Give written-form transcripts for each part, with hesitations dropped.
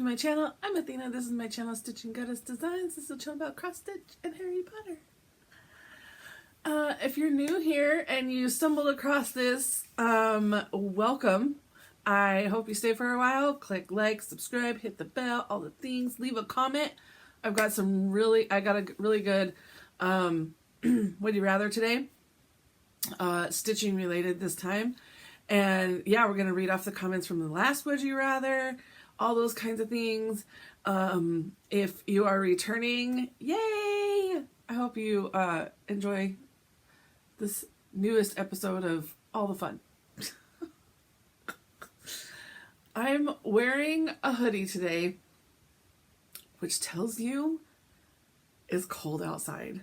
my channel. I'm Athena. This is my channel, Stitching Goddess Designs. This is a channel about cross stitch and Harry Potter. If you're new here and you stumbled across this, welcome. I hope you stay for a while. Click like, subscribe, hit the bell, all the things. Leave a comment. I got a really good would you rather today, stitching related this time. And yeah, we're going to read off the comments from the last would you rather, all those kinds of things. If you are returning, yay! I hope you enjoy this newest episode of all the fun. I'm wearing a hoodie today, which tells you it's cold outside.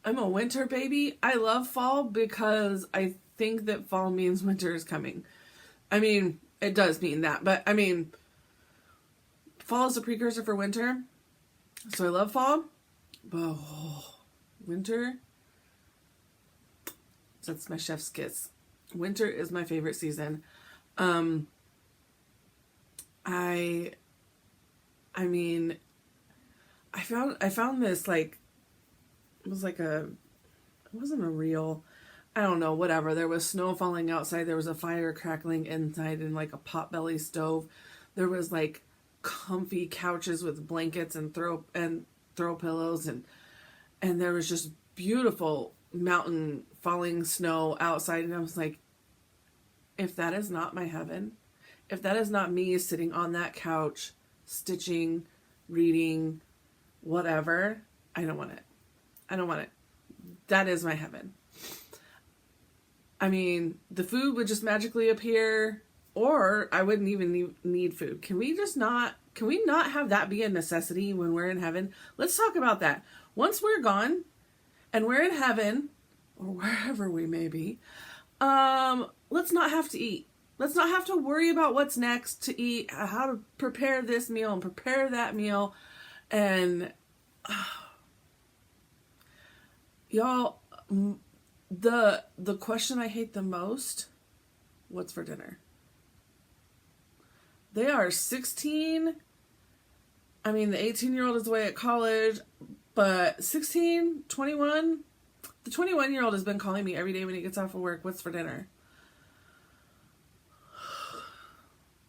I'm a winter baby. I love fall because I think that fall means winter is coming. I mean, it does mean that, but I mean, fall is a precursor for winter. So I love fall, but winter, that's my chef's kiss. Winter is my favorite season. I mean, I found this, like, it wasn't a reel, I don't know, whatever. There was snow falling outside. There was a fire crackling inside in like a potbelly stove. There was like comfy couches with blankets and throw pillows, and there was just beautiful mountain falling snow outside. And I was like, if that is not my heaven, if that is not me sitting on that couch, stitching, reading, whatever, I don't want it. I don't want it. That is my heaven. I mean, the food would just magically appear, or I wouldn't even need food. Can we not have that be a necessity when we're in heaven? Let's talk about that. Once we're gone and we're in heaven, or wherever we may be, let's not have to eat. Let's not have to worry about what's next to eat, how to prepare this meal and prepare that meal. And y'all, the question I hate the most, what's for dinner? They are 16. I mean, the 18-year-old is away at college, but 16, 21, the 21-year-old has been calling me every day when he gets off of work, what's for dinner?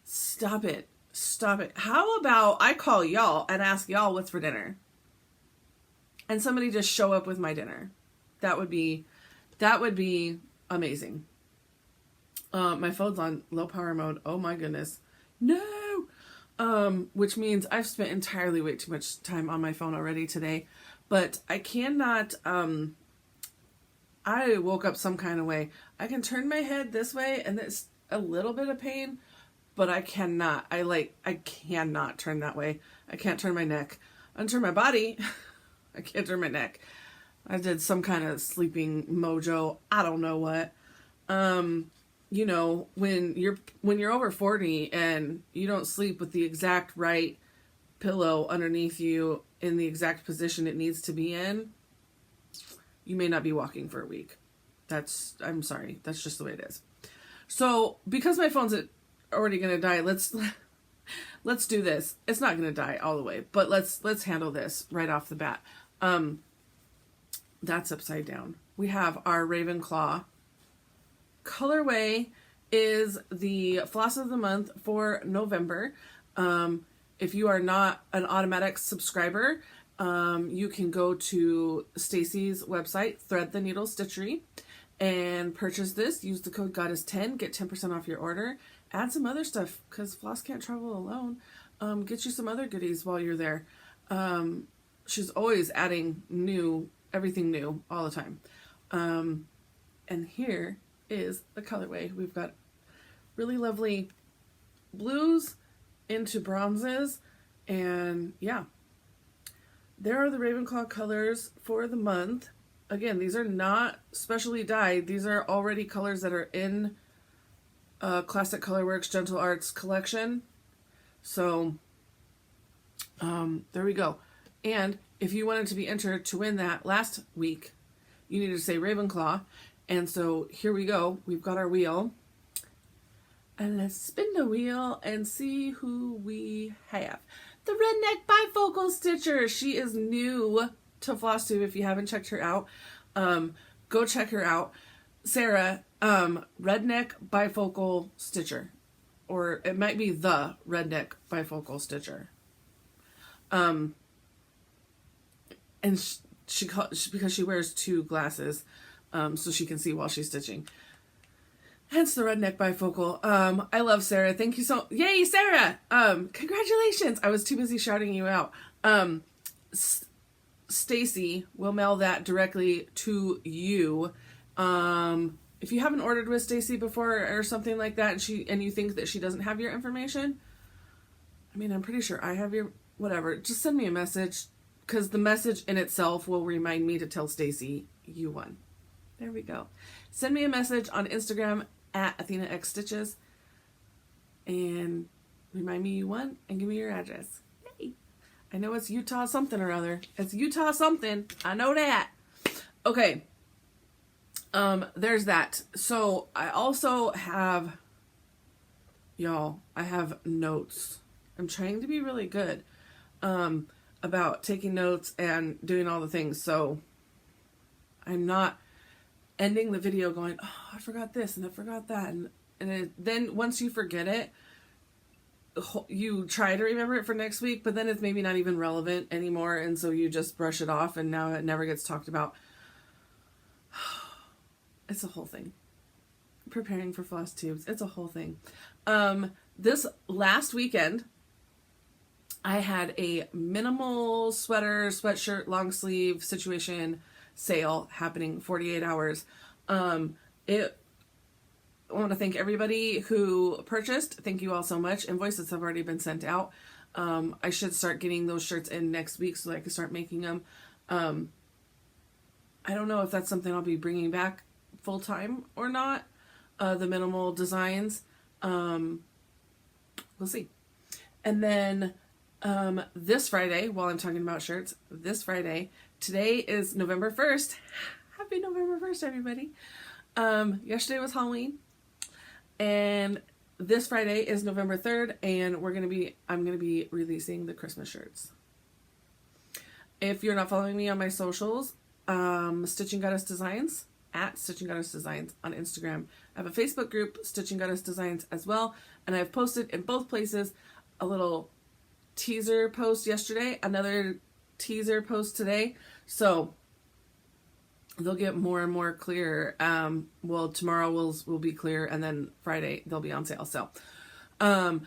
Stop it. Stop it. How about I call y'all and ask y'all what's for dinner? And somebody just show up with my dinner. That would be amazing. My phone's on low power mode. Oh my goodness. No. Which means I've spent entirely way too much time on my phone already today, but I cannot, I woke up some kind of way. I can turn my head this way and it's a little bit of pain, but I cannot turn that way. I can't turn my neck. I can turn my body. I can't turn my neck. I did some kind of sleeping mojo. I don't know what. You know, when you're over 40 and you don't sleep with the exact right pillow underneath you in the exact position it needs to be in, you may not be walking for a week. I'm sorry. That's just the way it is. So because my phone's already going to die, let's do this. It's not going to die all the way, but let's handle this right off the bat. That's upside down. We have our Ravenclaw. Colorway is the Floss of the Month for November. If you are not an automatic subscriber, you can go to Stacie's website, Thread the Needle Stitchery, and purchase this. Use the code Goddess10, get 10% off your order. Add some other stuff, because Floss can't travel alone. Get you some other goodies while you're there. She's always adding everything new all the time. And here is the colorway. We've got really lovely blues into bronzes, and yeah, there are the Ravenclaw colors for the month. Again, these are not specially dyed. These are already colors that are in Classic Colorworks Gentle Arts collection. So there we go. And if you wanted to be entered to win that last week, you need to say Ravenclaw. And so here we go. We've got our wheel. And let's spin the wheel and see who we have. The Redneck Bifocal Stitcher. She is new to Flosstube. If you haven't checked her out, go check her out. Sarah, Redneck Bifocal Stitcher. Or it might be the Redneck Bifocal Stitcher. And she because she wears 2 glasses, so she can see while she's stitching. Hence the Redneck Bifocal. I love Sarah. Thank you so... Yay, Sarah! Congratulations! I was too busy shouting you out. Stacie will mail that directly to you. If you haven't ordered with Stacie before or something like that, and you think that she doesn't have your information, I mean, I'm pretty sure I have your... Whatever. Just send me a message, because the message in itself will remind me to tell Stacie you won. There we go. Send me a message on Instagram at AthenaXStitches and remind me you won and give me your address. Yay! I know it's Utah something or other. It's Utah something. I know that. Okay. There's that. So I also have, y'all, I have notes. I'm trying to be really good about taking notes and doing all the things. So I'm not ending the video going, oh, I forgot this and I forgot that. Then once you forget it, you try to remember it for next week, but then it's maybe not even relevant anymore. And so you just brush it off and now it never gets talked about. It's a whole thing. Preparing for floss tubes. It's a whole thing. This last weekend, I had a minimal sweater, sweatshirt, long sleeve situation sale happening 48 hours. I want to thank everybody who purchased. Thank you all so much. Invoices have already been sent out. I should start getting those shirts in next week so that I can start making them. I don't know if that's something I'll be bringing back full time or not. The minimal designs. We'll see. And then this Friday, while I'm talking about shirts, this Friday, today is November 1st. Happy November 1st, everybody. Yesterday was Halloween. And this Friday is November 3rd, and I'm going to be releasing the Christmas shirts. If you're not following me on my socials, Stitching Goddess Designs, at Stitching Goddess Designs on Instagram. I have a Facebook group, Stitching Goddess Designs as well, and I've posted in both places a little teaser post yesterday, another teaser post today, so they'll get more and more clear. Well, tomorrow will be clear, and then Friday they'll be on sale. So what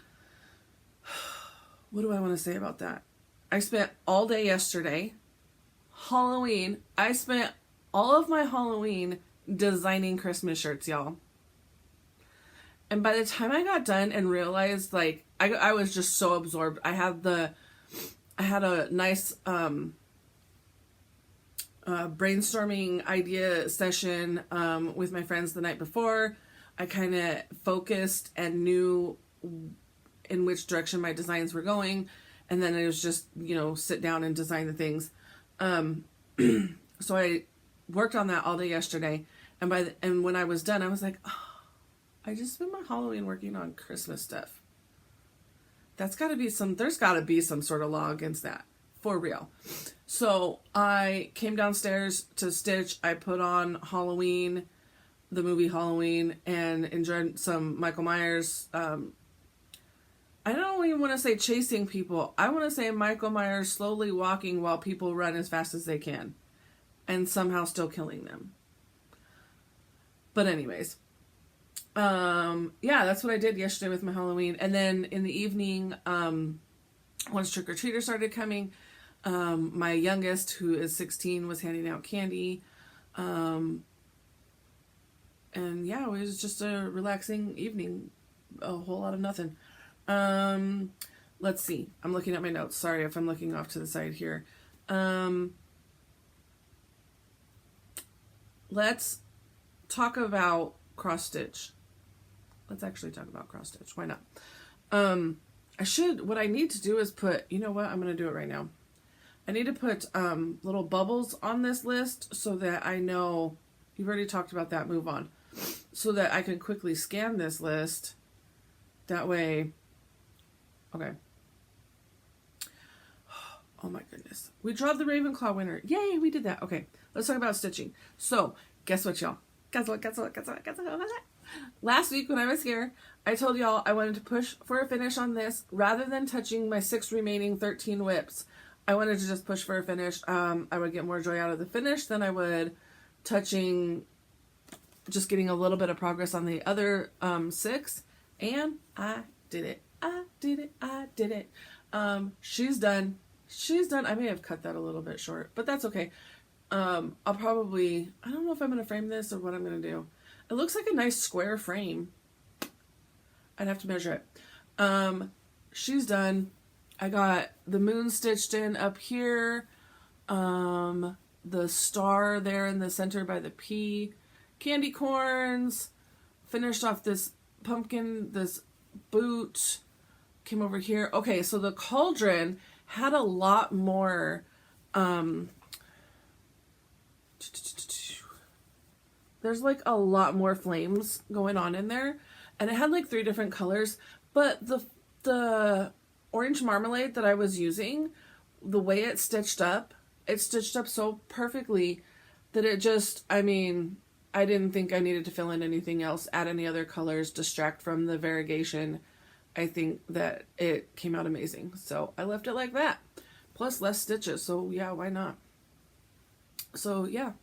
do I want to say about that? I spent all day yesterday, Halloween. I spent all of my Halloween designing Christmas shirts, y'all. And by the time I got done and realized, like, I was just so absorbed. I had a nice brainstorming idea session with my friends the night before. I kind of focused and knew in which direction my designs were going. And then it was just, sit down and design the things. So I worked on that all day yesterday. And when I was done, I was like, oh, I just spent my Halloween working on Christmas stuff. There's got to be some sort of law against that. For real. So I came downstairs to stitch. I put on Halloween, the movie Halloween, and enjoyed some Michael Myers. I don't even want to say chasing people. I want to say Michael Myers slowly walking while people run as fast as they can. And somehow still killing them. But anyways. Yeah, that's what I did yesterday with my Halloween. And then in the evening, once trick-or-treaters started coming, my youngest, who is 16, was handing out candy. And yeah, it was just a relaxing evening. A whole lot of nothing. Let's see. I'm looking at my notes. Sorry if I'm looking off to the side here. Let's talk about cross stitch. Let's actually talk about cross stitch. Why not? What I need to do is put, you know what? I'm going to do it right now. I need to put little bubbles on this list so that I know, you've already talked about that, move on. So that I can quickly scan this list That way, okay. Oh my goodness. We drawed the Ravenclaw winner. Yay, we did that. Okay, let's talk about stitching. So, guess what, y'all? Guess what? Last week when I was here, I told y'all I wanted to push for a finish on this rather than touching my 6 remaining 13 whips. I wanted to just push for a finish. I would get more joy out of the finish than I would touching, just getting a little bit of progress on the other 6. And I did it. I did it. She's done. I may have cut that a little bit short, but that's okay. I'll probably, I don't know if I'm going to frame this or what I'm going to do. It looks like a nice square frame. I'd have to measure it. She's done. I got the moon stitched in up here. The star there in the center by the P. Candy corns. Finished off this pumpkin, this boot. Came over here. Okay, so the cauldron had a lot more there's like a lot more flames going on in there, and it had like 3 different colors, but the orange marmalade that I was using, the way it stitched up so perfectly that it just, I mean, I didn't think I needed to fill in anything else, add any other colors, distract from the variegation. I think that it came out amazing. So I left it like that. Plus less stitches. So yeah, why not? So yeah.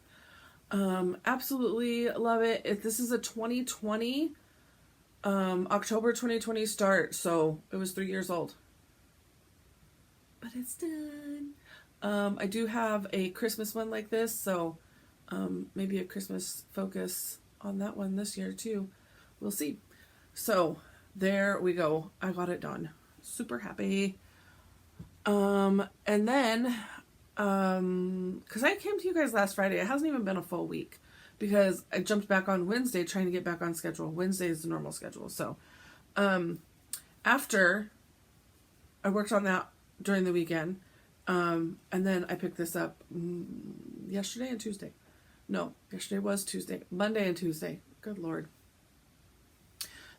Absolutely love it. This is a 2020, October 2020 start. So it was 3 years old. But it's done. I do have a Christmas one like this. So maybe a Christmas focus on that one this year too. We'll see. So there we go. I got it done. Super happy. And then, cause I came to you guys last Friday. It hasn't even been a full week because I jumped back on Wednesday trying to get back on schedule. Wednesday is the normal schedule. So, after I worked on that during the weekend, and then I picked this up yesterday and Tuesday. No, yesterday was Tuesday, Monday and Tuesday. Good Lord.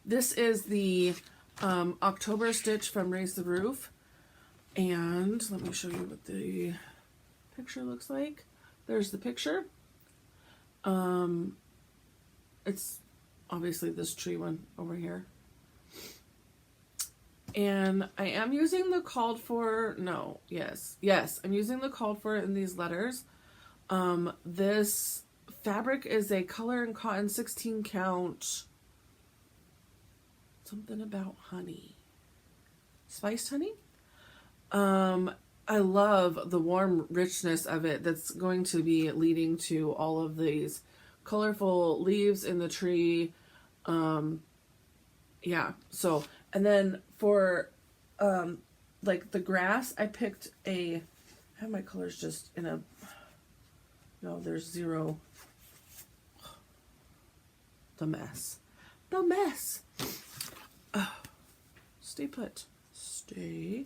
This is the October stitch from Raise the Roof. And let me show you what the picture looks like. There's the picture. It's obviously this tree one over here. And I am using the called for, yes, I'm using the called for in these letters. This fabric is a color and cotton 16 count. Something about honey. Spiced honey? I love the warm richness of it that's going to be leading to all of these colorful leaves in the tree. Yeah, so, and then for, like the grass, I picked I have my colors just in a, no, there's 0. The mess. Stay put. Stay.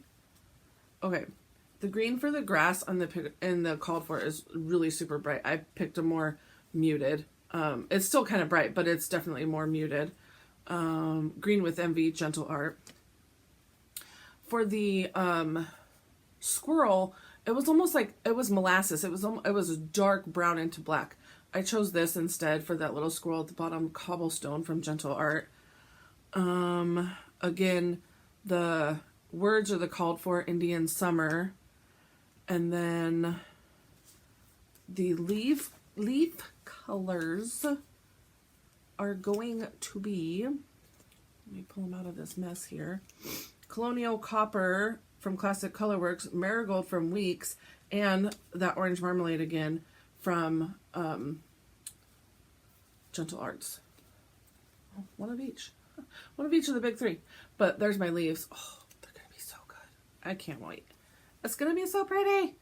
Okay, the green for the grass on the called for is really super bright. I picked a more muted. It's still kind of bright, but it's definitely more muted. Green with Envy, Gentle Art. For the squirrel, it was almost like it was molasses. It was dark brown into black. I chose this instead for that little squirrel at the bottom, Cobblestone from Gentle Art. Again, the words are the called for Indian Summer, and then the leaf colors are going to be, let me pull them out of this mess here, Colonial Copper from Classic Colorworks, Marigold from Weeks, and that Orange Marmalade again from Gentle Arts. One of each of the big 3. But there's my leaves. Oh, they're gonna be so good. I can't wait. It's gonna be so pretty.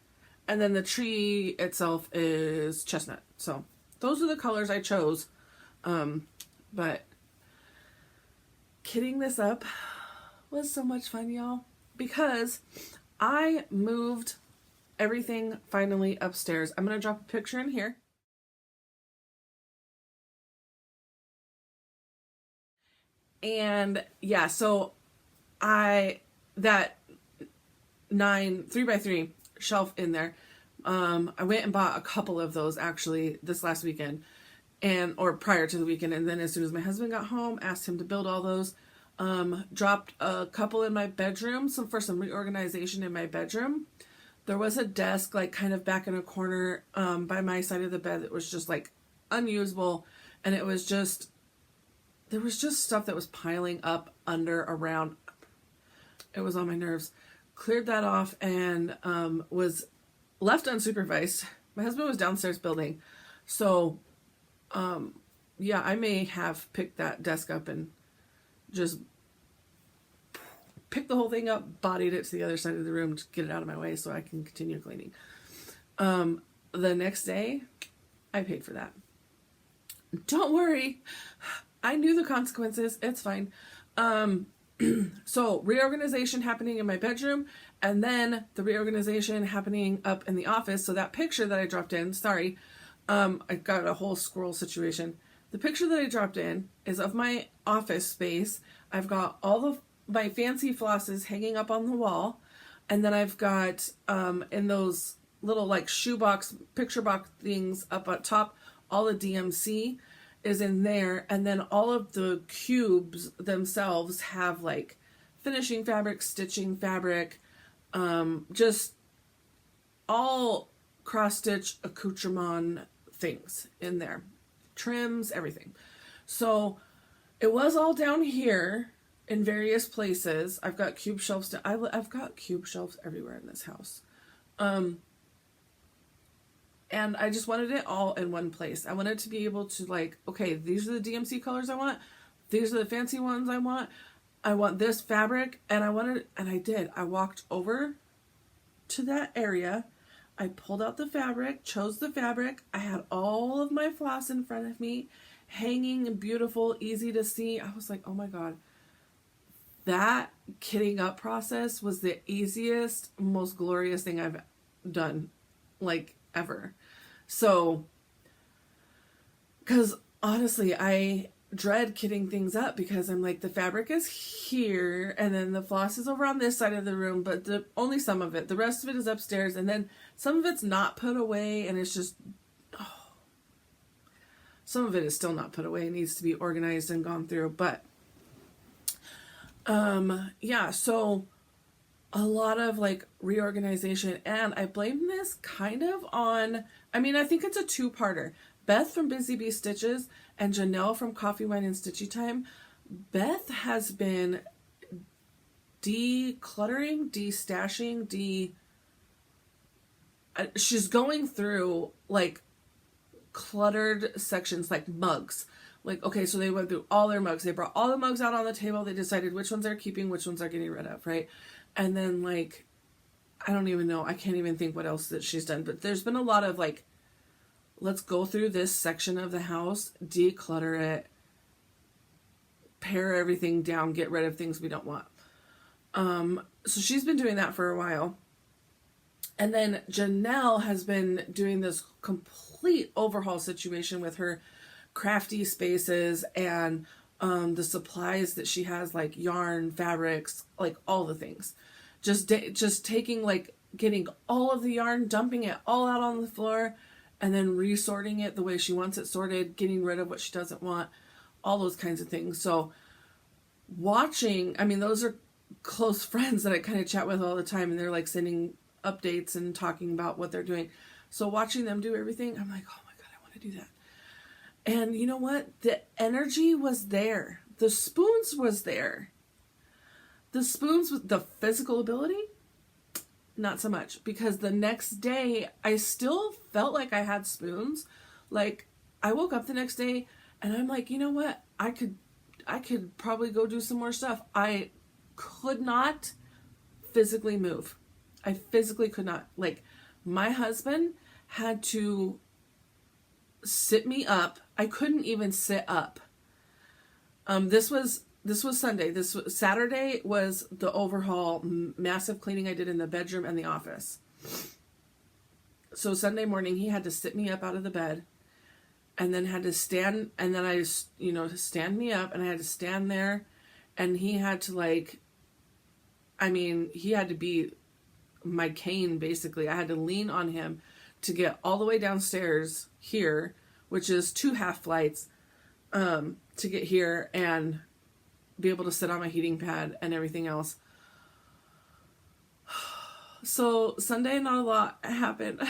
And then the tree itself is chestnut. So those are the colors I chose. But kitting this up was so much fun, y'all, because I moved everything finally upstairs. I'm gonna drop a picture in here. And yeah, so that 3x3 shelf in there, I went and bought a couple of those actually this last weekend, or prior to the weekend. And then as soon as my husband got home, asked him to build all those. Dropped a couple in my bedroom, for some reorganization in my bedroom. There was a desk like kind of back in a corner by my side of the bed that was just like unusable, and there was just stuff that was piling up around. It was on my nerves. Cleared that off and was left unsupervised. My husband was downstairs building, so yeah, I may have picked that desk up and just picked the whole thing up, bodied it to the other side of the room to get it out of my way so I can continue cleaning. The next day, I paid for that. Don't worry. I knew the consequences. It's fine. So reorganization happening in my bedroom, and then the reorganization happening up in the office. So that picture that I dropped in, sorry, I got a whole squirrel situation. The picture that I dropped in is of my office space. I've got all of my fancy flosses hanging up on the wall. And then I've got, in those little like shoebox, picture box things up at top, all the DMC is in there. And then all of the cubes themselves have like finishing fabric, stitching fabric, just all cross-stitch accoutrement things in there. Trims, everything. So it was all down here in various places. I've got cube shelves. I've got cube shelves everywhere in this house. And I just wanted it all in one place. I wanted to be able to like, okay, these are the DMC colors I want. These are the fancy ones I want. I want this fabric. And I did. I walked over to that area. I pulled out the fabric, chose the fabric. I had all of my floss in front of me, hanging and beautiful, easy to see. I was like, oh my God. That kitting up process was the easiest, most glorious thing I've done, like, ever. So, because honestly, I dread kitting things up because I'm like, the fabric is here and then the floss is over on this side of the room, but only some of it. The rest of it is upstairs, and then some of it's not put away, and it's just, some of it is still not put away. It needs to be organized and gone through, but yeah, so a lot of like reorganization, and I blame this kind of on, I mean, I think it's a two-parter. Beth from Busy Bee Stitches and Janelle from Coffee, Wine, and Stitchy Time. Beth has been decluttering, destashing, she's going through like cluttered sections, like mugs. Like, okay, so they went through all their mugs. They brought all the mugs out on the table. They decided which ones they're keeping, which ones they're getting rid of, right? And then like, I don't even know. I can't even think what else that she's done. But there's been a lot of like, let's go through this section of the house, declutter it, pare everything down, get rid of things we don't want. So she's been doing that for a while. And then Janelle has been doing this complete overhaul situation with her crafty spaces and the supplies that she has, like yarn, fabrics, like all the things. Just taking, like, getting all of the yarn, dumping it all out on the floor, and then resorting it the way she wants it sorted, getting rid of what she doesn't want, all those kinds of things. So watching, I mean, those are close friends that I kind of chat with all the time, and they're like sending updates and talking about what they're doing. So watching them do everything, I'm like, oh my God, I want to do that. And you know what? The energy was there. The spoons was there. The spoons, with the physical ability, not so much, because the next day I still felt like I had spoons. Like, I woke up the next day and I'm like, you know what? I could probably go do some more stuff. I could not physically move. I physically could not. Like, my husband had to sit me up. I couldn't even sit up. This was Sunday. Saturday was the overhaul, massive cleaning I did in the bedroom and the office. So Sunday morning, he had to sit me up out of the bed, and then had to stand, and then stand me up, and I had to stand there and he had to like, I mean, he had to be my cane basically. I had to lean on him to get all the way downstairs here, which is 2 half flights, to get here and be able to sit on my heating pad and everything else. So Sunday, not a lot happened.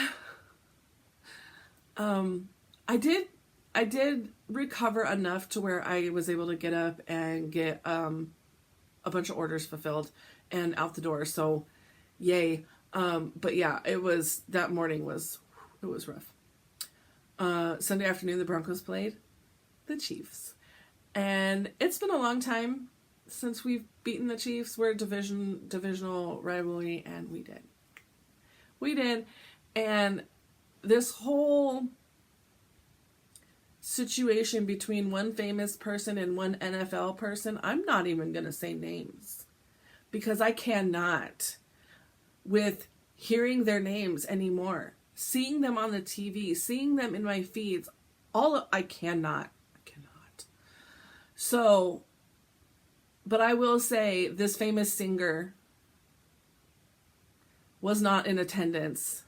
I did recover enough to where I was able to get up and get a bunch of orders fulfilled and out the door. So yay. But yeah, that morning was rough. Sunday afternoon, the Broncos played the Chiefs. And it's been a long time since we've beaten the Chiefs. We're a divisional rivalry, and we did. We did. And this whole situation between one famous person and one NFL person, I'm not even going to say names, because I cannot, with hearing their names anymore, seeing them on the TV, seeing them in my feeds, I cannot. So, but I will say this famous singer was not in attendance.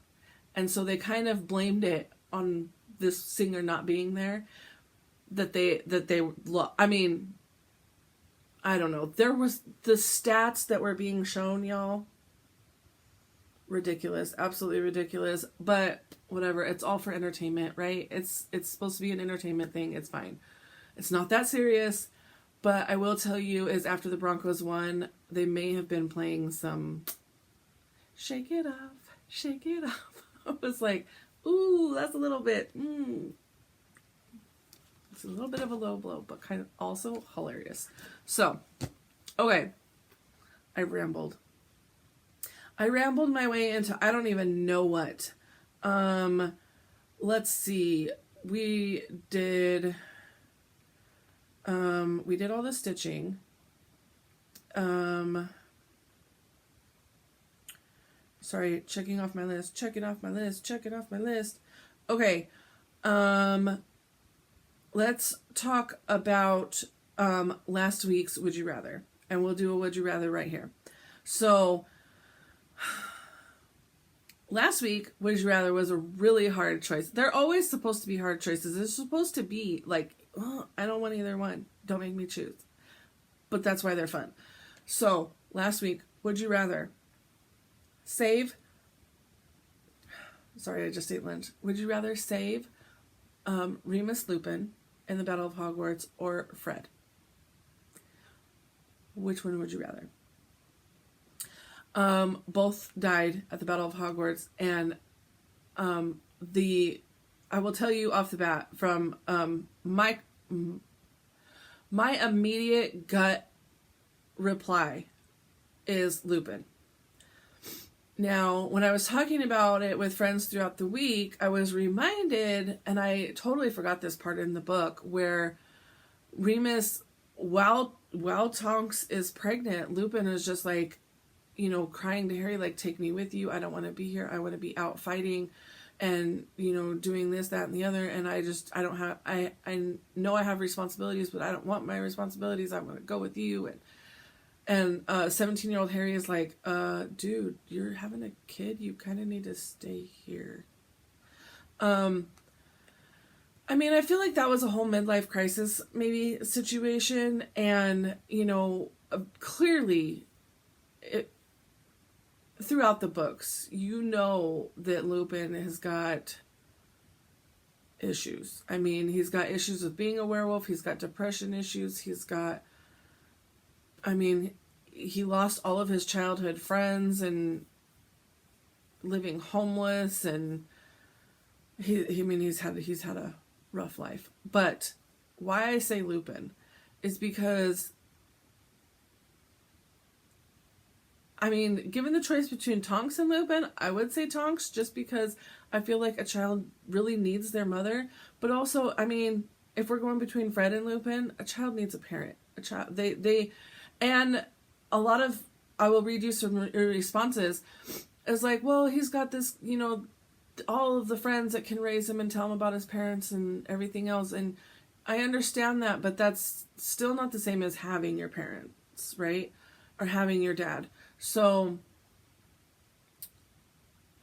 And so they kind of blamed it on this singer not being there. I mean, I don't know. There was the stats that were being shown, y'all. Ridiculous. Absolutely ridiculous. But whatever. It's all for entertainment, right? It's supposed to be an entertainment thing. It's fine. It's not that serious. But I will tell you is after the Broncos won, they may have been playing some Shake It Off, Shake It Off. I was like, ooh, that's a little bit, it's a little bit of a low blow, but kind of also hilarious. So, okay, I rambled my way into I don't even know what. Let's see. We did all the stitching. Sorry, checking off my list. Okay. Let's talk about last week's Would You Rather. And we'll do a Would You Rather right here. So, last week, Would You Rather was a really hard choice. They're always supposed to be hard choices. They're supposed to be like, oh, I don't want either one. Don't make me choose. But that's why they're fun. So, last week, Would You Rather save... Sorry, I just ate lunch. Would you rather save Remus Lupin in the Battle of Hogwarts or Fred? Which one would you rather? Both died at the Battle of Hogwarts, and I will tell you off the bat from my immediate gut reply is Lupin. Now, when I was talking about it with friends throughout the week, I was reminded, and I totally forgot this part in the book, where Remus, while Tonks is pregnant, Lupin is just like, crying to Harry, like, take me with you. I don't want to be here. I want to be out fighting and, doing this, that, and the other. And I know I have responsibilities, but I don't want my responsibilities. I want to go with you. And 17-year-old Harry is like, dude, you're having a kid. You kind of need to stay here. I mean, I feel like that was a whole midlife crisis maybe situation. And, clearly throughout the books, that Lupin has got issues. I mean, he's got issues with being a werewolf. He's got depression issues. He lost all of his childhood friends and living homeless, and he's had a rough life. But why I say Lupin is because, given the choice between Tonks and Lupin, I would say Tonks, just because I feel like a child really needs their mother. But also, if we're going between Fred and Lupin, a child needs a parent. And a lot of, I will read you some responses, is like, well, he's got this, all of the friends that can raise him and tell him about his parents and everything else. And I understand that, but that's still not the same as having your parents. parents, right, are having your dad. So,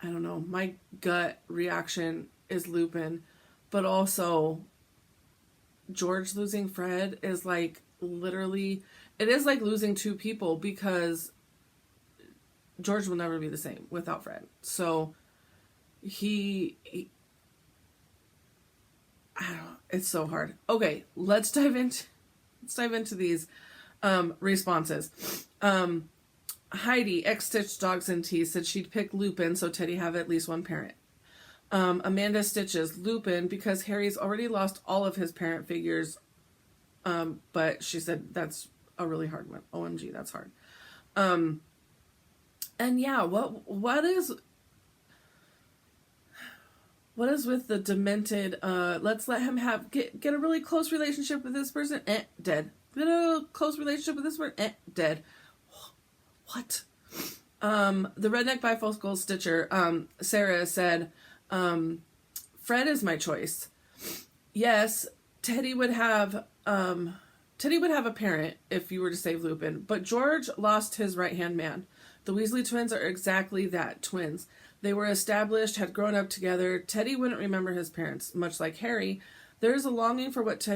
I don't know, my gut reaction is Lupin, but also George losing Fred is like literally, it is like losing two people because George will never be the same without Fred. So he I don't know, it's so hard. Okay, let's dive into these responses. Heidi, ex-Stitch Dogs and Tea, said she'd pick Lupin so Teddy have at least one parent. Amanda Stitches, Lupin, because Harry's already lost all of his parent figures. But she said that's a really hard one. OMG, that's hard. And yeah, what is with the demented, let's let him get a really close relationship with this person, dead. Get a close relationship with this person, dead. What? The redneck bifocal stitcher, Sarah said, Fred is my choice. Yes, Teddy would have a parent if you were to save Lupin, but George lost his right-hand man. The Weasley twins are exactly that, twins. They were established, had grown up together. Teddy wouldn't remember his parents, much like Harry. There is a longing for what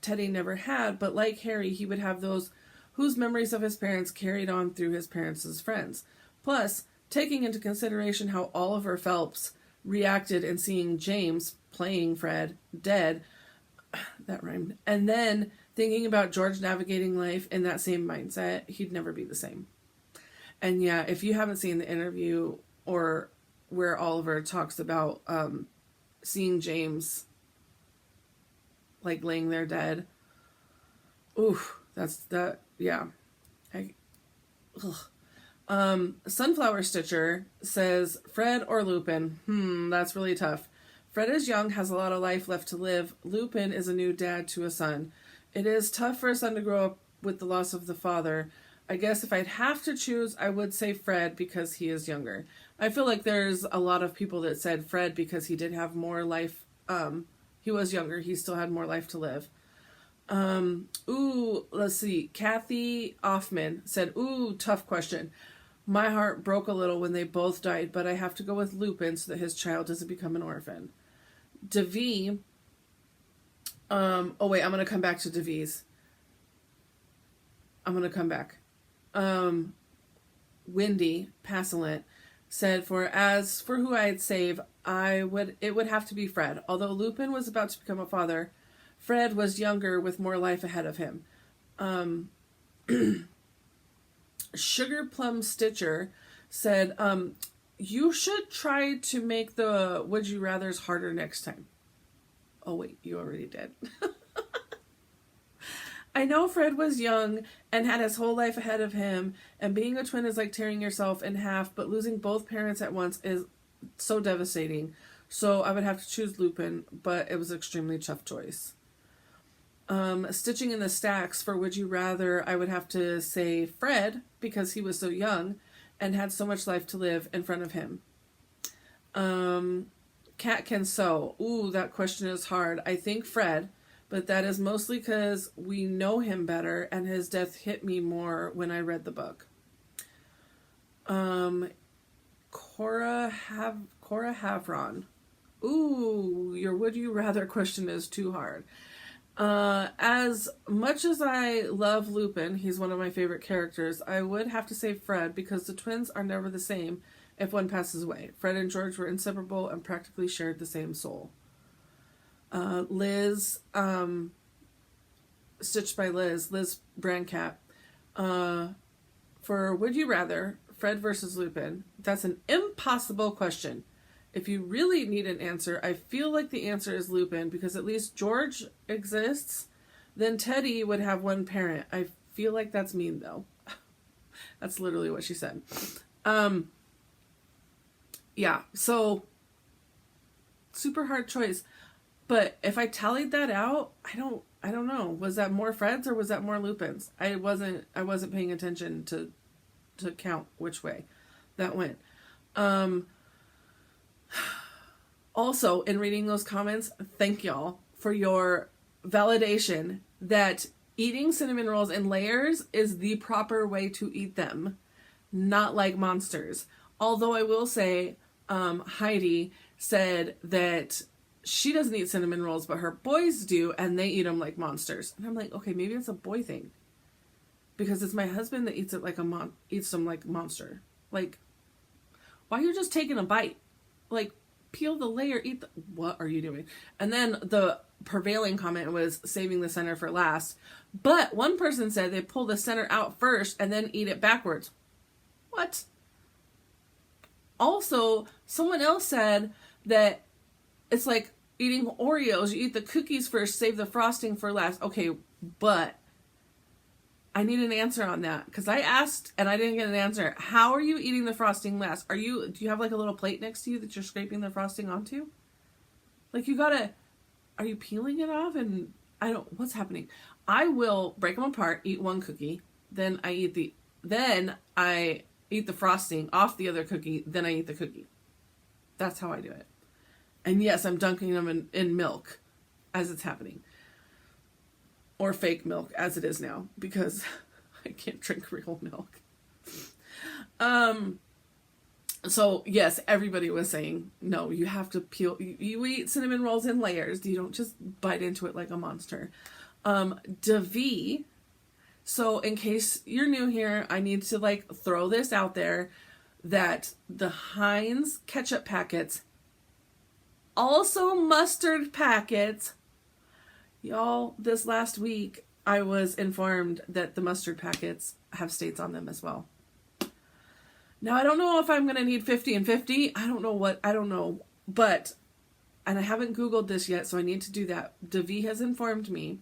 Teddy never had, but like Harry, he would have those whose memories of his parents carried on through his parents' friends. Plus, taking into consideration how Oliver Phelps reacted in seeing James playing Fred dead, that rhymed, and then thinking about George navigating life in that same mindset, he'd never be the same. And yeah, if you haven't seen the interview or where Oliver talks about seeing James like laying there dead, oof, yeah. Sunflower Stitcher says Fred or Lupin. That's really tough. Fred is young, has a lot of life left to live. Lupin is a new dad to a son. It is tough for a son to grow up with the loss of the father. I guess if I'd have to choose, I would say Fred because he is younger. I feel like there's a lot of people that said Fred because he did have more life. He was younger. He still had more life to live. Let's see. Kathy Offman said, tough question. My heart broke a little when they both died, but I have to go with Lupin so that his child doesn't become an orphan. Devi, I'm going to come back to Devi's. I'm going to come back. Wendy Passalant said, as for who I'd save, it would have to be Fred. Although Lupin was about to become a father, Fred was younger with more life ahead of him. Sugar Plum Stitcher said, you should try to make the Would You Rathers harder next time. Oh wait, you already did. I know Fred was young and had his whole life ahead of him, and being a twin is like tearing yourself in half, but losing both parents at once is so devastating. So I would have to choose Lupin, but it was an extremely tough choice. Stitching in the stacks for Would You Rather, I would have to say Fred, because he was so young and had so much life to live in front of him. Cat Can Sew. That question is hard. I think Fred, but that is mostly because we know him better and his death hit me more when I read the book. Cora Havron. Your Would You Rather question is too hard. As much as I love Lupin, he's one of my favorite characters, I would have to say Fred because the twins are never the same if one passes away. Fred and George were inseparable and practically shared the same soul. Liz, Stitched by Liz Brandcat. For Would You Rather, Fred versus Lupin, that's an impossible question. If you really need an answer, I feel like the answer is Lupin because at least George exists. Then Teddy would have one parent. I feel like that's mean though. That's literally what she said. Yeah, so super hard choice. But if I tallied that out, I don't know. Was that more Freds or was that more Lupins? I wasn't paying attention to count which way that went. Also, in reading those comments, thank y'all for your validation that eating cinnamon rolls in layers is the proper way to eat them, not like monsters. Although I will say, Heidi said that she doesn't eat cinnamon rolls, but her boys do, and they eat them like monsters. And I'm like, okay, maybe it's a boy thing, because it's my husband that eats it like eats them like monster. Like, why are you just taking a bite? Like, peel the layer, eat the... What are you doing? And then the prevailing comment was saving the center for last. But one person said they pull the center out first and then eat it backwards. What? Also, someone else said that it's like eating Oreos. You eat the cookies first, save the frosting for last. Okay, but I need an answer on that, because I asked and I didn't get an answer. How are you eating the frosting last? Do you have like a little plate next to you that you're scraping the frosting onto? Like, are you peeling it off? And what's happening? I will break them apart, eat one cookie, then I eat the frosting off the other cookie, then I eat the cookie. That's how I do it. And yes, I'm dunking them in milk as it's happening. Or fake milk, as it is now, because I can't drink real milk. So yes, everybody was saying, no, you have to peel. You eat cinnamon rolls in layers. You don't just bite into it like a monster. Devi. So in case you're new here, I need to like throw this out there, that the Heinz ketchup packets, also mustard packets. Y'all, this last week, I was informed that the mustard packets have states on them as well. Now, I don't know if I'm going to need 50 and 50. I don't know. But, and I haven't Googled this yet, so I need to do that. Devi has informed me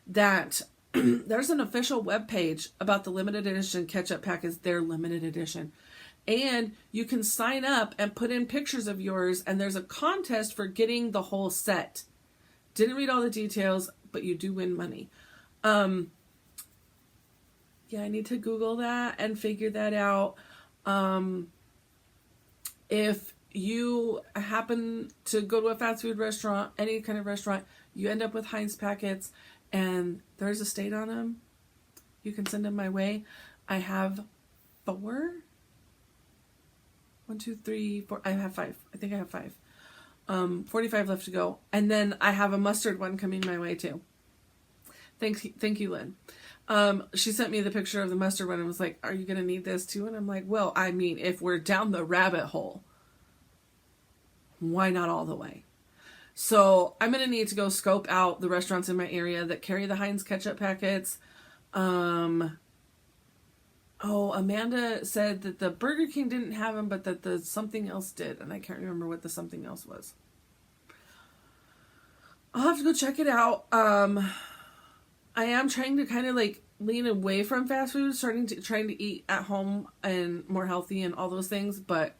that there's an official webpage about the limited edition ketchup packets. They're limited edition. And you can sign up and put in pictures of yours, and there's a contest for getting the whole set. Didn't read all the details, but you do win money. Yeah, I need to Google that and figure that out. If you happen to go to a fast food restaurant, any kind of restaurant, you end up with Heinz packets and there's a state on them, you can send them my way. I have 4. 1, 2, 3, 4. I have 5. I think I have 5. 45 left to go. And then I have a mustard one coming my way too. Thank you, Lynn. She sent me the picture of the mustard one and was like, are you going to need this too? And I'm like, well, I mean, if we're down the rabbit hole, why not all the way? So I'm going to need to go scope out the restaurants in my area that carry the Heinz ketchup packets. Amanda said that the Burger King didn't have them, but that the something else did. And I can't remember what the something else was. I'll have to go check it out. I am trying to kind of like lean away from fast food, trying to eat at home and more healthy and all those things. But,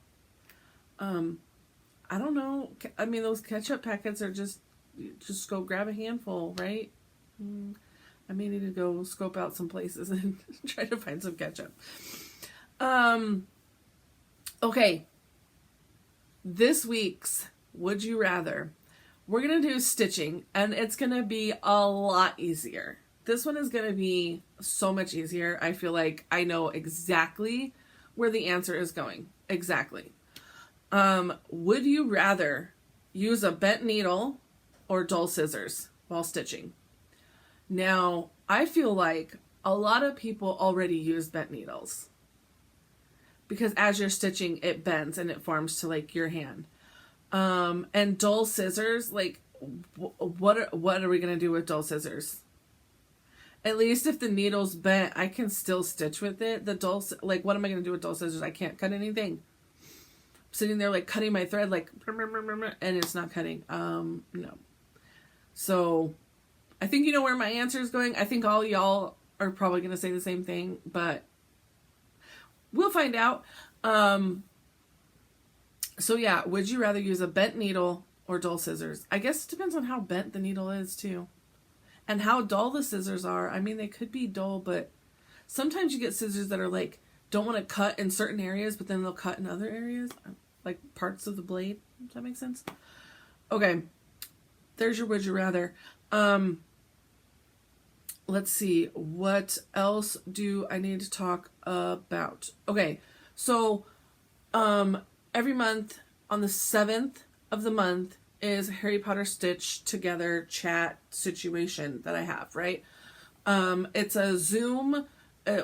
I don't know. I mean, those ketchup packets are just go grab a handful, right? I may need to go scope out some places and try to find some ketchup. Okay. This week's Would You Rather, we're going to do stitching, and it's going to be a lot easier. This one is going to be so much easier. I feel like I know exactly where the answer is going. Exactly. Would you rather use a bent needle or dull scissors while stitching? Now, I feel like a lot of people already use bent needles, because as you're stitching, it bends and it forms to like your hand. And dull scissors, like, what are we going to do with dull scissors? At least if the needle's bent, I can still stitch with it. What am I going to do with dull scissors? I can't cut anything. I'm sitting there like cutting my thread, like, and it's not cutting. No. So I think you know where my answer is going. I think all y'all are probably going to say the same thing, but we'll find out. So yeah, would you rather use a bent needle or dull scissors? I guess it depends on how bent the needle is too, and how dull the scissors are. I mean, they could be dull, but sometimes you get scissors that are like, don't want to cut in certain areas, but then they'll cut in other areas, like parts of the blade. Does that make sense? Okay. There's your would you rather. let's see, what else do I need to talk about? Okay, so every month on the 7th of the month is Harry Potter Stitch Together chat situation that I have, right? It's a Zoom.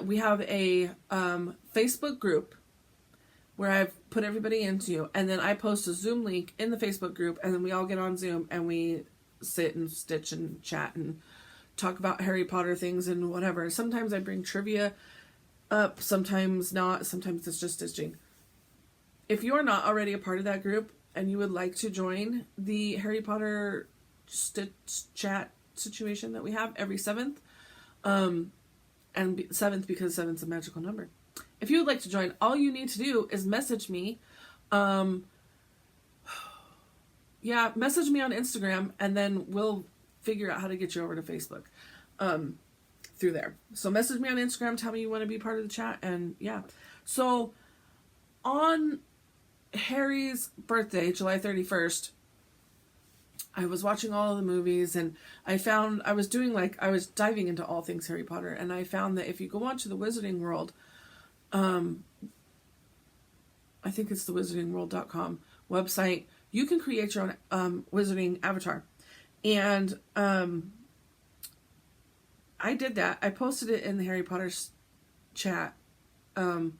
We have a Facebook group where I've put everybody into, and then I post a Zoom link in the Facebook group, and then we all get on Zoom and we sit and stitch and chat and talk about Harry Potter things and whatever. Sometimes I bring trivia up, sometimes not, sometimes it's just stitching. If you're not already a part of that group and you would like to join the Harry Potter stitch chat situation that we have every 7th, and 7th because 7th's a magical number. If you would like to join, all you need to do is message me. Message me on Instagram, and then we'll figure out how to get you over to Facebook through there. So message me on Instagram, tell me you want to be part of the chat, and yeah. So on Harry's birthday, July 31st, I was watching all of the movies, and I was diving into all things Harry Potter, and I found that if you go onto the Wizarding World, I think it's the wizardingworld.com website, you can create your own wizarding avatar. And I did that. I posted it in the Harry Potter chat. And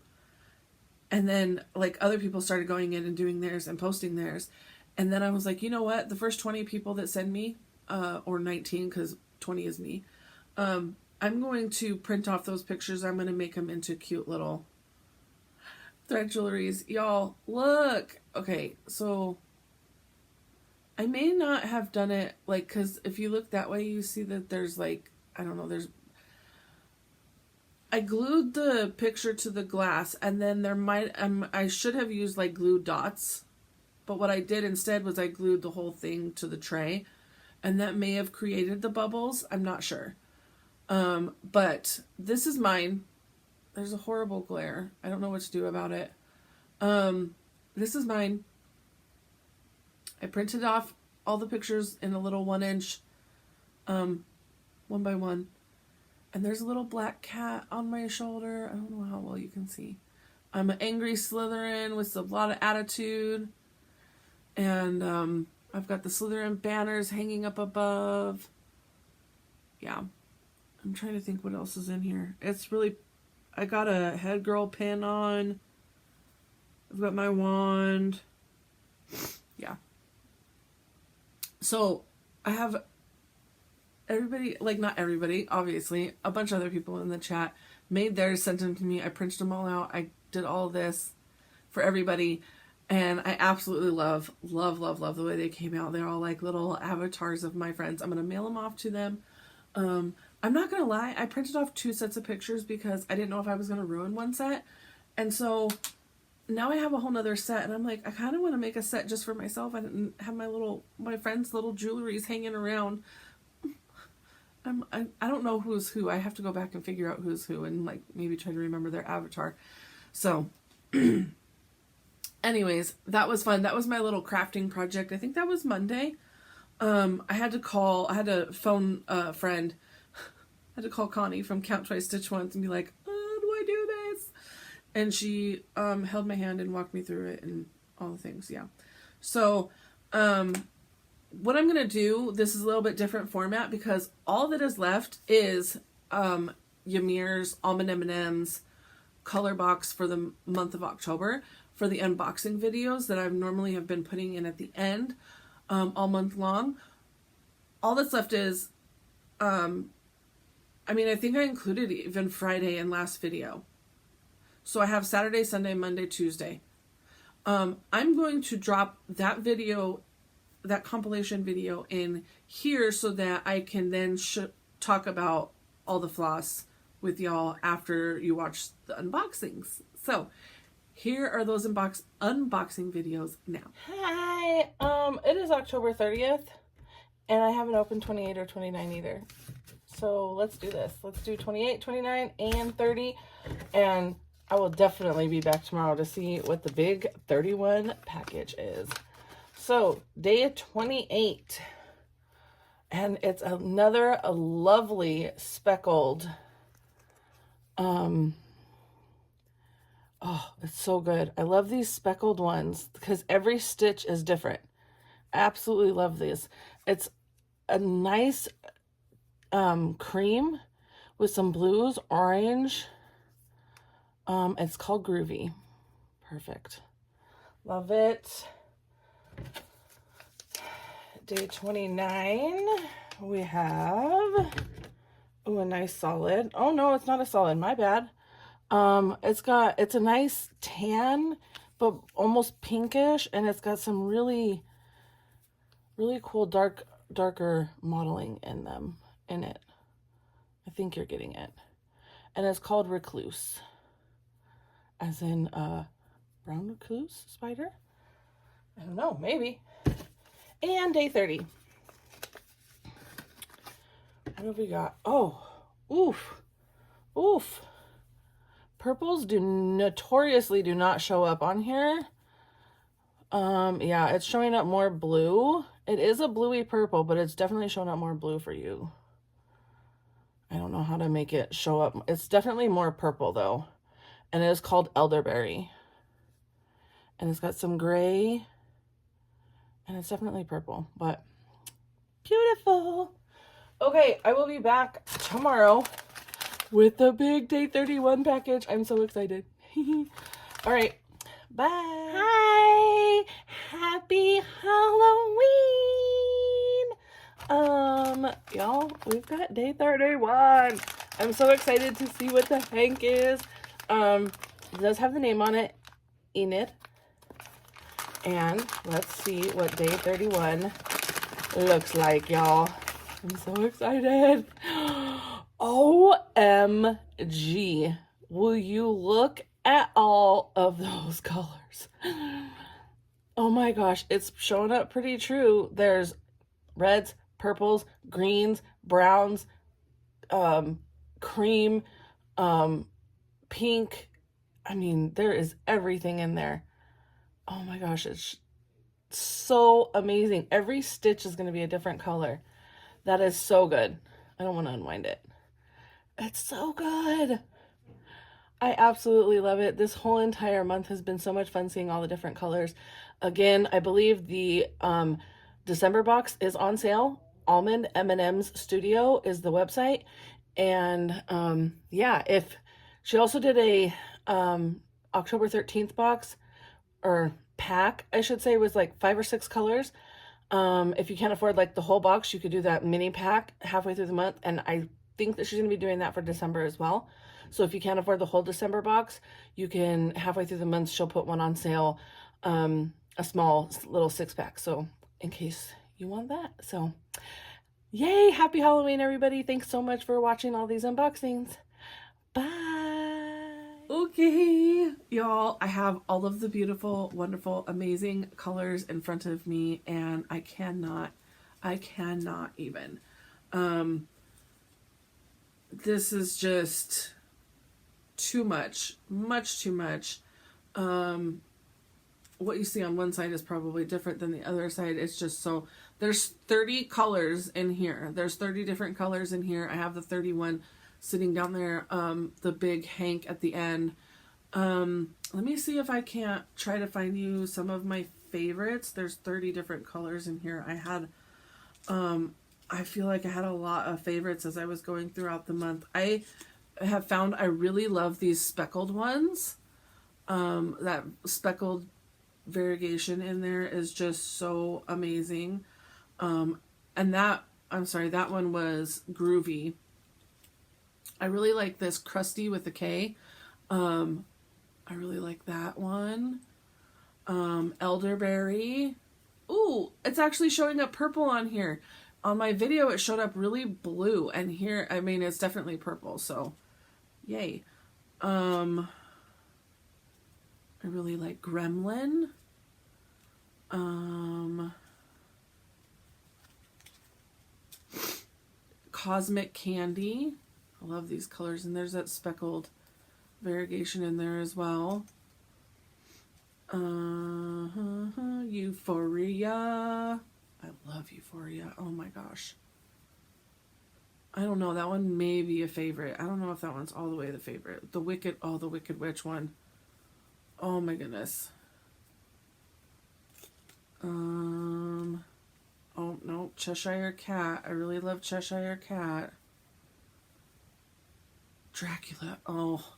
then other people started going in and doing theirs and posting theirs. And then I was like, you know what? The first 20 people that send me, or 19, because 20 is me, I'm going to print off those pictures. I'm going to make them into cute little thread jewelries. Y'all, look. Okay, so I may not have done it, because if you look that way, you see that there's, I don't know, I glued the picture to the glass, and then I should have used, glue dots, but what I did instead was I glued the whole thing to the tray, and that may have created the bubbles. I'm not sure. But this is mine. There's a horrible glare. I don't know what to do about it. This is mine. I printed off all the pictures in a little 1-inch, 1 by 1. And there's a little black cat on my shoulder. I don't know how well you can see. I'm an angry Slytherin with a lot of attitude. And I've got the Slytherin banners hanging up above. Yeah. I'm trying to think what else is in here. I got a head girl pin on. I've got my wand. Yeah. So I have everybody, not everybody, obviously, a bunch of other people in the chat made theirs, sent them to me. I printed them all out. I did all this for everybody. And I absolutely love the way they came out. They're all little avatars of my friends. I'm going to mail them off to them. I'm not going to lie. I printed off 2 sets of pictures because I didn't know if I was going to ruin one set. And so now I have a whole nother set, and I'm I kind of want to make a set just for myself. I didn't have my friends' little jewelries hanging around. I don't know who's who. I have to go back and figure out who's who and maybe try to remember their avatar. So anyways, that was fun. That was my little crafting project. I think that was Monday. I had to phone a friend. I had to call Connie from Count Twice Stitch Once and be like, oh, do I do this? And she held my hand and walked me through it and all the things. Yeah. So what I'm going to do, this is a little bit different format because all that is left is Ymir's Almond M&M's color box for the month of October for the unboxing videos that I normally have been putting in at the end all month long. All that's left is, I think I included even Friday in last video. So I have Saturday, Sunday, Monday, Tuesday. I'm going to drop that video, that compilation video in here so that I can then talk about all the floss with y'all after you watch the unboxings. So here are those unboxing videos now. Hi, it is October 30th and I haven't opened 28 or 29 either. So let's do this. Let's do 28, 29, and 30. And I will definitely be back tomorrow to see what the big 31 package is. So day 28. And it's another lovely speckled, oh, it's so good. I love these speckled ones because every stitch is different. Absolutely love these. It's a nice cream with some blues, orange. It's called Groovy. Perfect. Love it. Day 29, we have, a nice solid. Oh no, it's not a solid, my bad. It's a nice tan, but almost pinkish, and it's got some really, really cool darker modeling in it. I think you're getting it. And it's called Recluse, as in brown recluse spider. I don't know, maybe. And day 30. What have we got? Oh, oof. Purples notoriously do not show up on here. Yeah, it's showing up more blue. It is a bluey purple, but it's definitely showing up more blue for you. I don't know how to make it show up. It's definitely more purple though. And it is called Elderberry. And it's got some gray. And it's definitely purple, but beautiful. Okay, I will be back tomorrow with the big day 31 package. I'm so excited. All right, bye. Hi, happy Halloween. Y'all, we've got day 31. I'm so excited to see what the heck is. It does have the name on it, Enid. And let's see what day 31 looks like, y'all. I'm so excited. OMG. Will you look at all of those colors? Oh my gosh, it's showing up pretty true. There's reds, purples, greens, browns, cream, pink. I mean, there is everything in there. Oh my gosh, it's so amazing. Every stitch is going to be a different color. That is so good. I don't want to unwind it. It's so good. I absolutely love it. This whole entire month has been so much fun seeing all the different colors. Again, I believe the December box is on sale. Almond M&M's Studio is the website. And yeah, if she also did a October 13th box, or pack, I should say, was like 5 or 6 colors. If you can't afford like the whole box, you could do that mini pack halfway through the month. And I think that she's going to be doing that for December as well. So if you can't afford the whole December box, you can, halfway through the month, she'll put one on sale, a small little 6-pack. So in case you want that. So yay, happy Halloween, everybody. Thanks so much for watching all these unboxings. Bye. Okay, y'all, I have all of the beautiful, wonderful, amazing colors in front of me, and I cannot even. This is just too much too much. What you see on one side is probably different than the other side. It's just so, there's 30 colors in here. There's 30 different colors in here. I have the 31 sitting down there, the big hank at the end. Let me see if I can't try to find you some of my favorites. There's 30 different colors in here. I feel like I had a lot of favorites as I was going throughout the month. I have found I really love these speckled ones. That speckled variegation in there is just so amazing. And that one was Groovy. I really like this Crusty with a K. I really like that one. Elderberry. Ooh, it's actually showing up purple on here. On my video, it showed up really blue. And here, I mean, it's definitely purple. So, yay. I really like Gremlin. Cosmic Candy. I love these colors, and there's that speckled variegation in there as well. Euphoria. I love Euphoria. Oh my gosh. I don't know. That one may be a favorite. I don't know if that one's all the way the favorite. The Wicked Witch one. Oh my goodness. Oh no, Cheshire Cat. I really love Cheshire Cat. Dracula. Oh.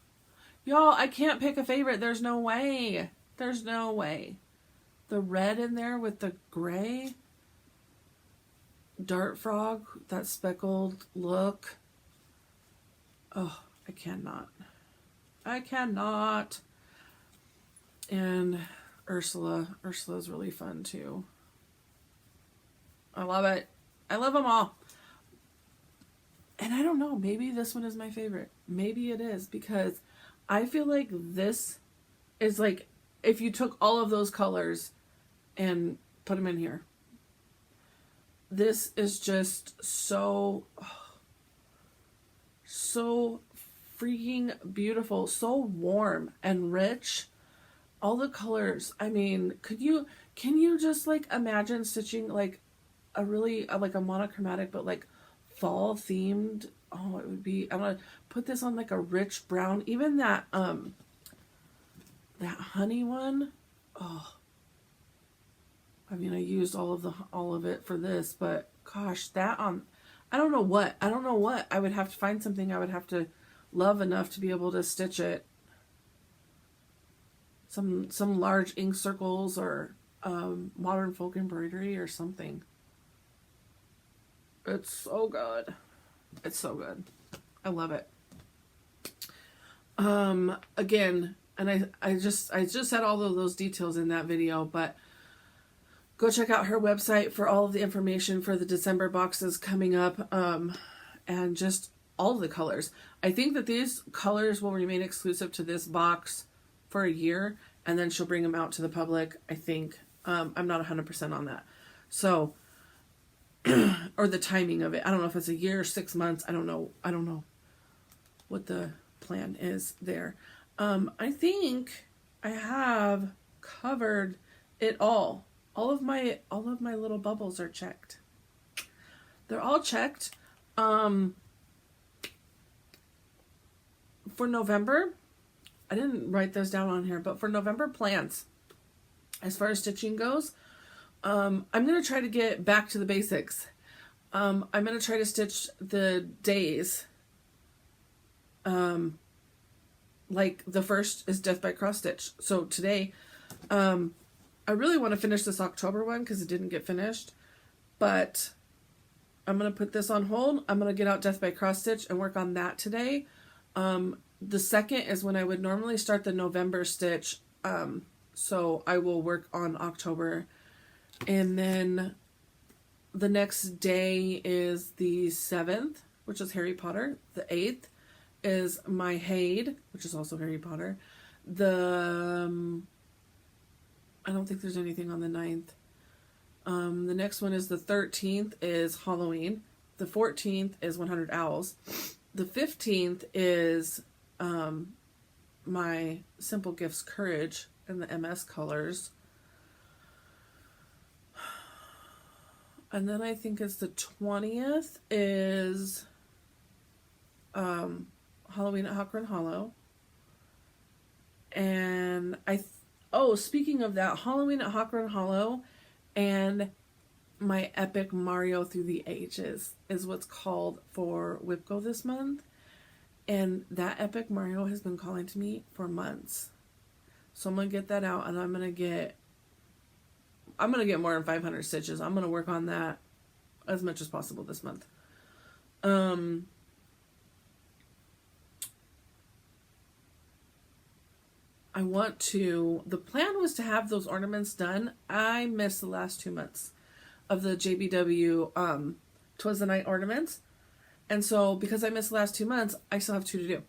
Y'all, I can't pick a favorite. There's no way. There's no way. The red in there with the gray. Dart Frog, that speckled look. Oh, I cannot. I cannot. And Ursula. Ursula's really fun too. I love it. I love them all. And I don't know, maybe this one is my favorite. Maybe it is, because I feel like this is like if you took all of those colors and put them in here. This is just so freaking beautiful, so warm and rich. All the colors. I mean, can you just like imagine stitching like a really like a monochromatic but like fall themed? Oh, it would be. I'm gonna put this on like a rich brown. Even that that honey one. Oh, I mean, I used all of it for this, but gosh, that I don't know what I would have to find something I would have to love enough to be able to stitch it. Some large ink circles or modern folk embroidery or something. It's so good. It's so good. I love it. Again, and I just had all of those details in that video, but go check out her website for all of the information for the December boxes coming up, and just all of the colors. I think that these colors will remain exclusive to this box for a year, and then she'll bring them out to the public, I think. I'm not 100% on that. So, or the timing of it. I don't know if it's a year or 6 months. I don't know what the plan is there. I think I have covered it all. All of my little bubbles are checked. They're all checked. For November, I didn't write those down on here, but for November plans, as far as stitching goes, I'm going to try to get back to the basics. I'm going to try to stitch the days. Like the first is Death by Cross Stitch. So today, I really want to finish this October one because it didn't get finished, but I'm going to put this on hold. I'm going to get out Death by Cross Stitch and work on that today. The second is when I would normally start the November stitch. So I will work on October. And then the next day is the 7th, which is Harry Potter. The 8th is my Haid, which is also Harry Potter. I don't think there's anything on the 9th. The next one is the 13th is Halloween. The 14th is 100 Owls. The 15th is my Simple Gifts Courage in the MS colors. And then I think it's the 20th is Halloween at Hawk Run Hollow. And speaking of that, Halloween at Hawk Run Hollow and my epic Mario Through the Ages is what's called for WIPCO this month. And that epic Mario has been calling to me for months. So I'm going to get that out, and I'm going to get more than 500 stitches. I'm going to work on that as much as possible this month. The plan was to have those ornaments done. I missed the last 2 months of the JBW 'Twas the Night ornaments. And so because I missed the last 2 months, I still have 2 to do.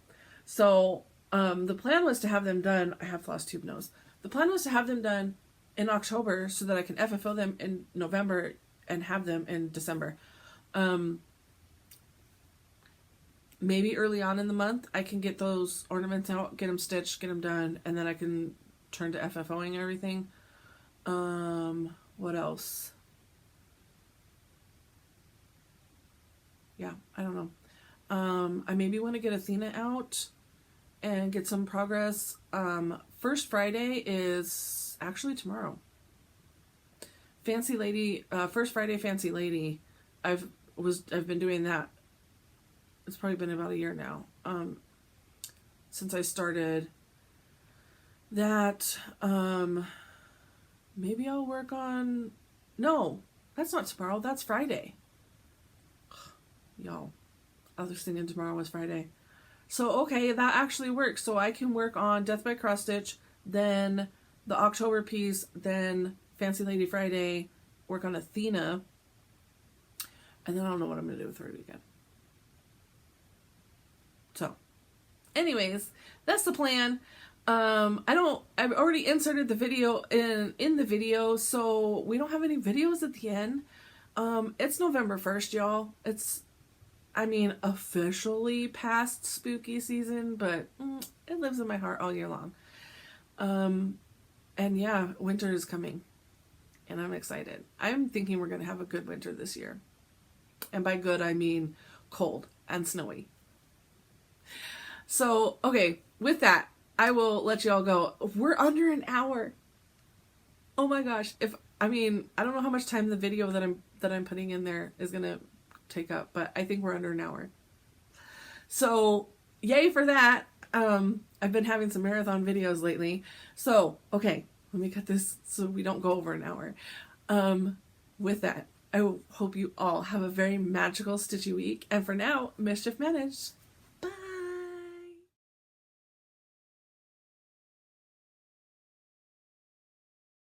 So the plan was to have them done. I have Flosstube nose. The plan was to have them done in October so that I can FFO them in November and have them in December. Maybe early on in the month, I can get those ornaments out, get them stitched, get them done, and then I can turn to FFOing everything. What else? Yeah, I don't know. I maybe want to get Athena out and get some progress. First Friday is actually tomorrow. Fancy Lady, First Friday Fancy Lady. I've been doing that. It's probably been about a year now. Since I started that. Maybe I'll work on, no, that's not tomorrow, that's Friday. Y'all, I was thinking tomorrow was Friday. So, okay, that actually works. So I can work on Death by Cross Stitch, then the October piece, then Fancy Lady Friday, work on Athena, and then I don't know what I'm going to do with her weekend. So, anyways, that's the plan. I've already inserted the video in the video, so we don't have any videos at the end. It's November 1st, y'all. It's, officially past spooky season, but it lives in my heart all year long. And yeah, winter is coming, and I'm excited. I'm thinking we're going to have a good winter this year. And by good, I mean cold and snowy. So, okay, with that, I will let you all go. We're under an hour. Oh my gosh. I don't know how much time the video that I'm putting in there is going to take up, but I think we're under an hour. So, yay for that. I've been having some marathon videos lately. So, okay, let me cut this so we don't go over an hour. With that, I hope you all have a very magical Stitchy week. And for now, mischief managed.